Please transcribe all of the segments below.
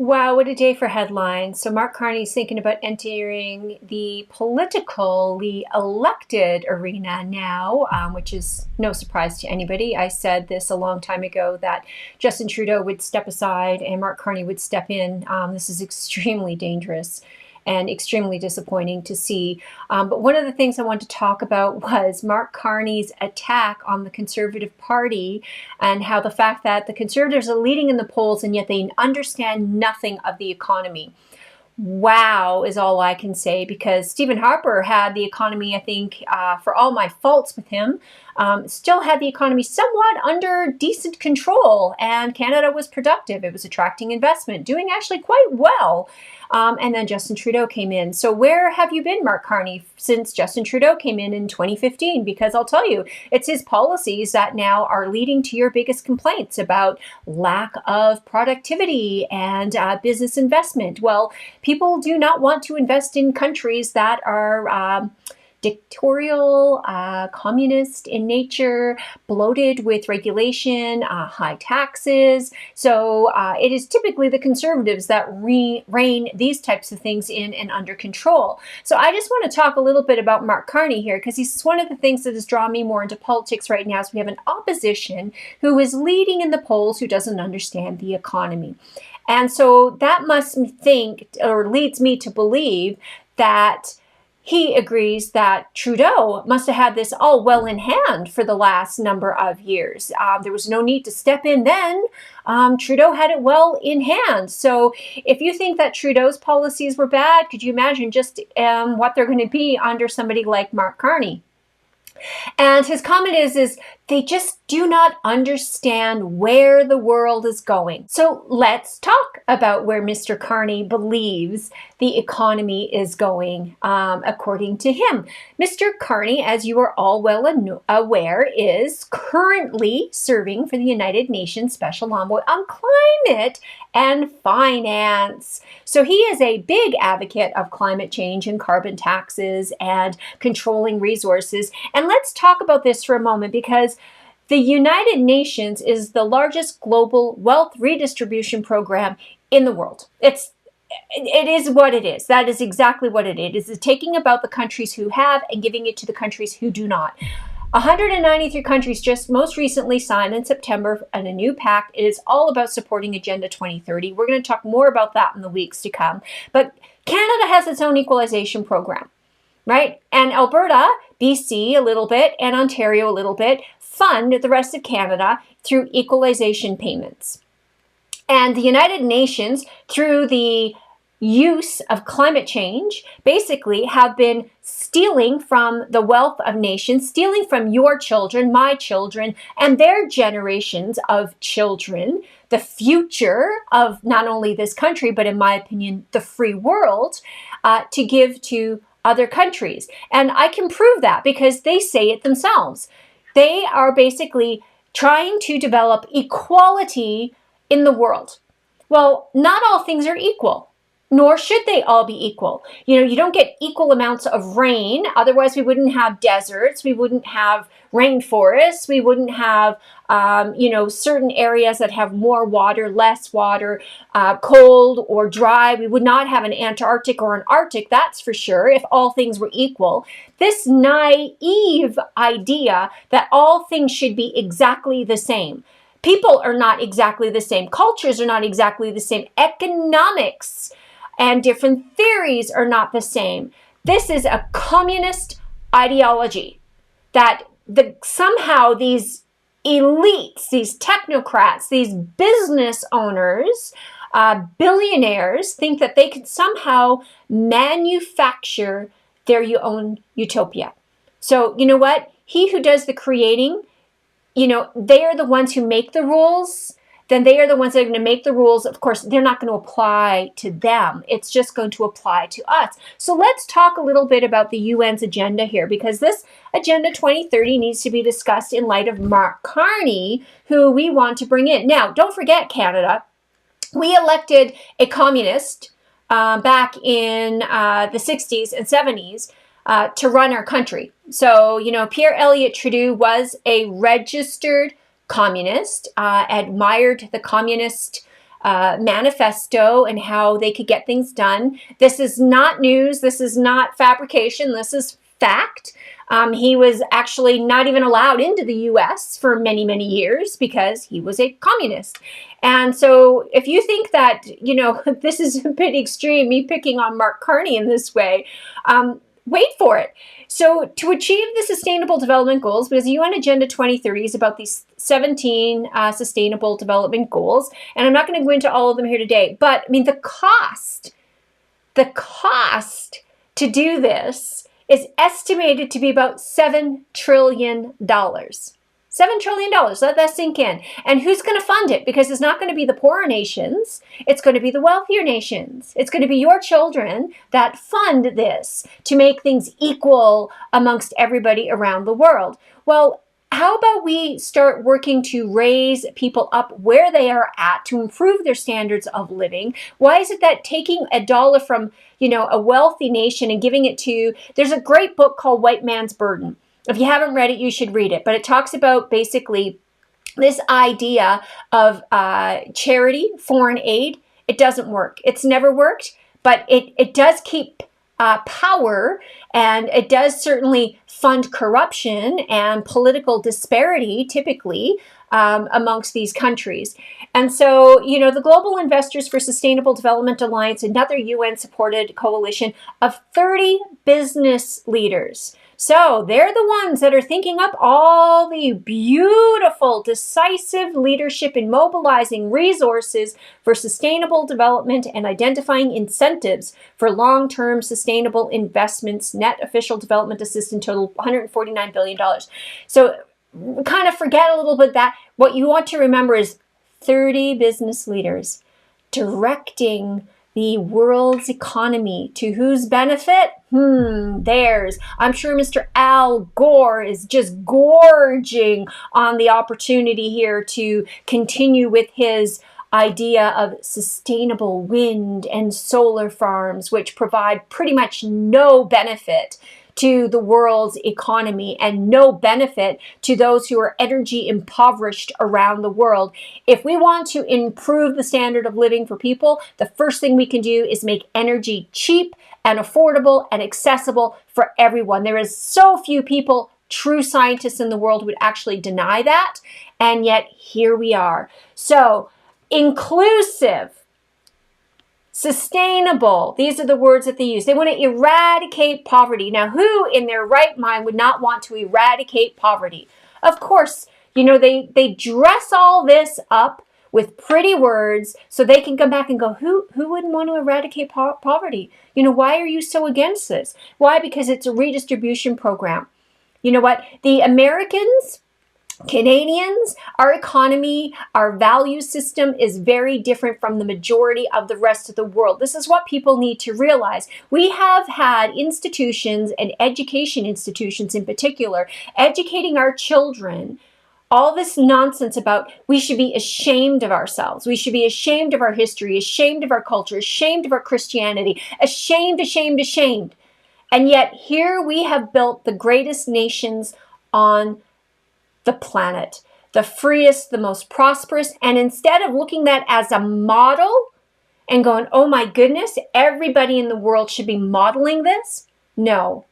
Wow, what a day for headlines. So Mark Carney's thinking about entering the politically elected arena now, which is no surprise to anybody. I said this a long time ago that Justin Trudeau would step aside and Mark Carney would step in. This is extremely dangerous and extremely disappointing to see. But one of the things I wanted to talk about was Mark Carney's attack on the Conservative Party and how the fact that the Conservatives are leading in the polls and yet they understand nothing of the economy. Wow is all I can say, because Stephen Harper had the economy, I think, for all my faults with him, still had the economy somewhat under decent control, and Canada was productive. It was attracting investment, doing actually quite well. And then Justin Trudeau came in. So where have you been, Mark Carney, since Justin Trudeau came in 2015? Because I'll tell you, it's his policies that now are leading to your biggest complaints about lack of productivity and business investment. Well, people do not want to invest in countries that are dictatorial, communist in nature, bloated with regulation, high taxes. So it is typically the Conservatives that rein these types of things in and under control. So I just want to talk a little bit about Mark Carney here, because he's one of the things that has drawn me more into politics right now. So we have an opposition who is leading in the polls who doesn't understand the economy. And so that must think, or leads me to believe, that he agrees that Trudeau must have had this all well in hand for the last number of years. There was no need to step in then. Trudeau had it well in hand. So if you think that Trudeau's policies were bad, could you imagine just what they're going to be under somebody like Mark Carney? And his comment is they just do not understand where the world is going. So let's talk about where Mr. Carney believes the economy is going, according to him. Mr. Carney, as you are all well aware, is currently serving for the United Nations Special Envoy on Climate and Finance. So he is a big advocate of climate change and carbon taxes and controlling resources. And let's talk about this for a moment, because the United Nations is the largest global wealth redistribution program in the world. It is what it is. That is exactly what it is. It's taking about the countries who have and giving it to the countries who do not. 193 countries just most recently signed in September on a new pact. It is all about supporting Agenda 2030. We're going to talk more about that in the weeks to come. But Canada has its own equalization program, right? And Alberta, BC a little bit, and Ontario a little bit fund the rest of Canada through equalization payments. And the United Nations, through the use of climate change, basically have been stealing from the wealth of nations, stealing from your children, my children, and their generations of children, the future of not only this country, but in my opinion, the free world, to give to other countries. And I can prove that because they say it themselves. They are basically trying to develop equality in the world. Well, not all things are equal, nor should they all be equal. You don't get equal amounts of rain. Otherwise, we wouldn't have deserts. We wouldn't have rainforests. We wouldn't have, certain areas that have more water, less water, cold or dry. We would not have an Antarctic or an Arctic, that's for sure, if all things were equal. This naive idea that all things should be exactly the same. People are not exactly the same. Cultures are not exactly the same. Economics and different theories are not the same. This is a communist ideology that somehow these elites, these technocrats, these business owners, billionaires think that they can somehow manufacture their own utopia. So you know what? He who does the creating, they are the ones who make the rules. Then they are the ones that are going to make the rules. Of course, they're not going to apply to them. It's just going to apply to us. So let's talk a little bit about the UN's agenda here, because this Agenda 2030 needs to be discussed in light of Mark Carney, who we want to bring in. Now, don't forget, Canada, we elected a communist back in the 60s and 70s to run our country. So, Pierre Elliott Trudeau was a registered communist, admired the communist manifesto and how they could get things done. This is not news. This is not fabrication. This is fact. He was actually not even allowed into the US for many, many years because he was a communist. And so if you think that, this is a bit extreme, me picking on Mark Carney in this way, wait for it. So to achieve the Sustainable Development Goals, because the UN Agenda 2030 is about these 17 Sustainable Development Goals, and I'm not going to go into all of them here today, but I mean, the cost to do this is estimated to be about $7 trillion. $7 trillion. Let that sink in. And who's going to fund it? Because it's not going to be the poorer nations. It's going to be the wealthier nations. It's going to be your children that fund this to make things equal amongst everybody around the world. Well, how about we start working to raise people up where they are at to improve their standards of living? Why is it that taking a dollar from, a wealthy nation and giving it to, there's a great book called White Man's Burden. If you haven't read it, you should read it. But it talks about basically this idea of charity, foreign aid. It doesn't work. It's never worked, but it does keep power, and it does certainly fund corruption and political disparity, typically, amongst these countries. And so, the Global Investors for Sustainable Development Alliance, another UN-supported coalition of 30 business leaders. So they're the ones that are thinking up all the beautiful, decisive leadership in mobilizing resources for sustainable development and identifying incentives for long-term sustainable investments. Net official development assistance total $149 billion. So kind of forget a little bit that. What you want to remember is 30 business leaders directing the world's economy. To whose benefit? Theirs. I'm sure Mr. Al Gore is just gorging on the opportunity here to continue with his idea of sustainable wind and solar farms, which provide pretty much no benefit to the world's economy and no benefit to those who are energy impoverished around the world. If we want to improve the standard of living for people, the first thing we can do is make energy cheap and affordable and accessible for everyone. There is so few people, true scientists in the world, would actually deny that, and yet here we are. So, inclusive, sustainable, these are the words that they use. They want to eradicate poverty. Now, who in their right mind would not want to eradicate poverty? Of course, they dress all this up with pretty words so they can come back and go, who wouldn't want to eradicate poverty? Why are you so against this? Why? Because it's a redistribution program. You know what? The Americans, Canadians, our economy, our value system is very different from the majority of the rest of the world. This is what people need to realize. We have had institutions, and education institutions in particular, educating our children all this nonsense about we should be ashamed of ourselves. We should be ashamed of our history, ashamed of our culture, ashamed of our Christianity, ashamed. And yet here we have built the greatest nations on the planet, the freest, the most prosperous. And instead of looking at that as a model and going, oh my goodness, everybody in the world should be modeling this. No,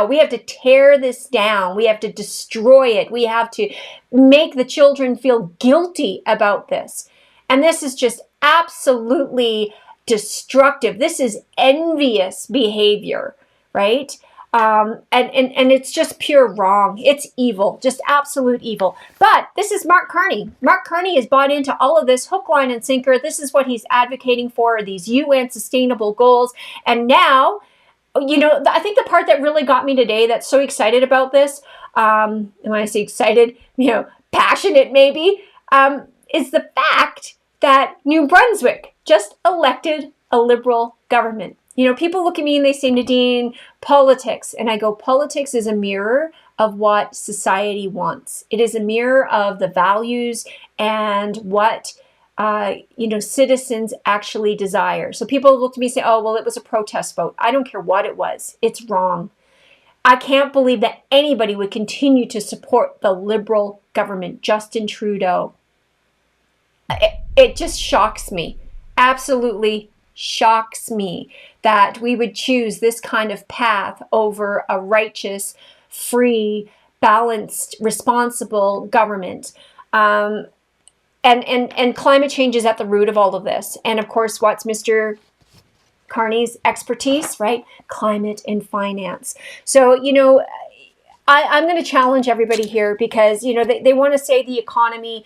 we have to tear this down. We have to destroy it. We have to make the children feel guilty about this. And this is just absolutely destructive. This is envious behavior, right? And it's just pure wrong. It's evil, just absolute evil. But this is Mark Carney. Mark Carney has bought into all of this hook, line, and sinker. This is what he's advocating for, these UN sustainable goals. And now, I think the part that really got me today, that's so excited about this, and when I say excited, passionate maybe, is the fact that New Brunswick just elected a Liberal government. People look at me and they say, Nadine, politics. And I go, politics is a mirror of what society wants. It is a mirror of the values and what citizens actually desire. So people look at me and say, oh, well, it was a protest vote. I don't care what it was. It's wrong. I can't believe that anybody would continue to support the Liberal government, Justin Trudeau. It just shocks me. absolutely shocks me that we would choose this kind of path over a righteous, free, balanced, responsible government. And climate change is at the root of all of this. And of course, what's Mr. Carney's expertise, right? Climate and finance. So, I'm going to challenge everybody here because, they want to say the economy,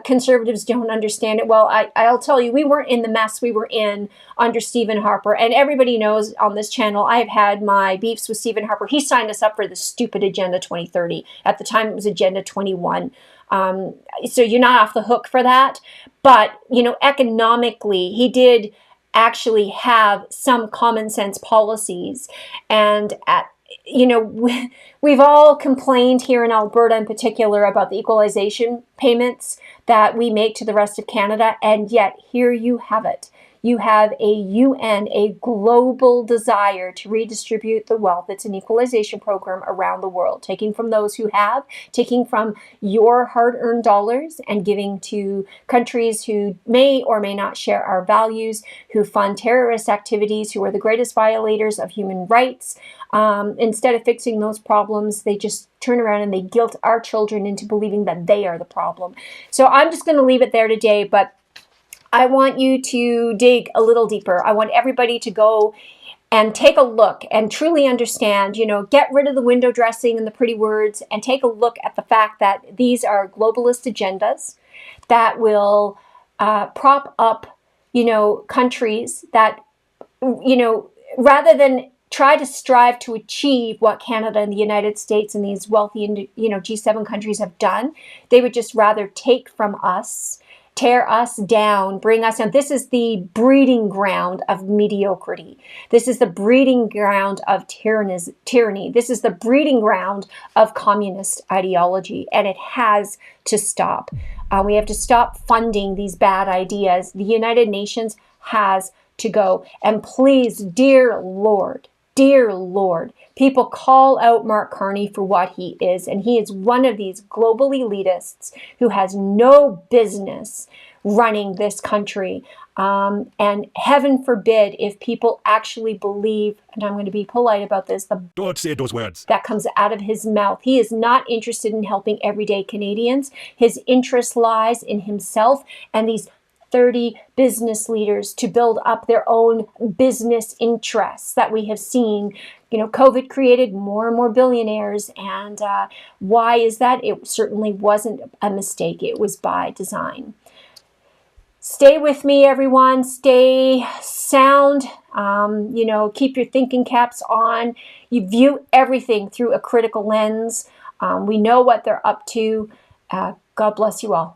conservatives don't understand it. Well, I'll tell you, we weren't in the mess we were in under Stephen Harper. And everybody knows on this channel, I have had my beefs with Stephen Harper. He signed us up for the stupid Agenda 2030. At the time, it was Agenda 21. So you're not off the hook for that. But, economically, he did actually have some common sense policies. And we've all complained here in Alberta in particular about the equalization payments that we make to the rest of Canada, and yet here you have it. You have a UN, a global desire to redistribute the wealth. It's an equalization program around the world, taking from those who have, taking from your hard-earned dollars and giving to countries who may or may not share our values, who fund terrorist activities, who are the greatest violators of human rights. Instead of fixing those problems, they just turn around and they guilt our children into believing that they are the problem. So I'm just going to leave it there today, but I want you to dig a little deeper. I want everybody to go and take a look and truly understand, get rid of the window dressing and the pretty words and take a look at the fact that these are globalist agendas that will prop up, countries that, rather than try to strive to achieve what Canada and the United States and these wealthy, G7 countries have done, they would just rather take from us, tear us down, bring us down. This is the breeding ground of mediocrity. This is the breeding ground of tyranny. This is the breeding ground of communist ideology, and it has to stop. We have to stop funding these bad ideas. The United Nations has to go. And please, dear Lord, people call out Mark Carney for what he is, and he is one of these global elitists who has no business running this country. And heaven forbid if people actually believe, and I'm going to be polite about this, don't say those words that comes out of his mouth. He is not interested in helping everyday Canadians. His interest lies in himself and these 30 business leaders to build up their own business interests that we have seen. COVID created more and more billionaires. And why is that? It certainly wasn't a mistake. It was by design. Stay with me, everyone. Stay sound. Keep your thinking caps on. You view everything through a critical lens. We know what they're up to. God bless you all.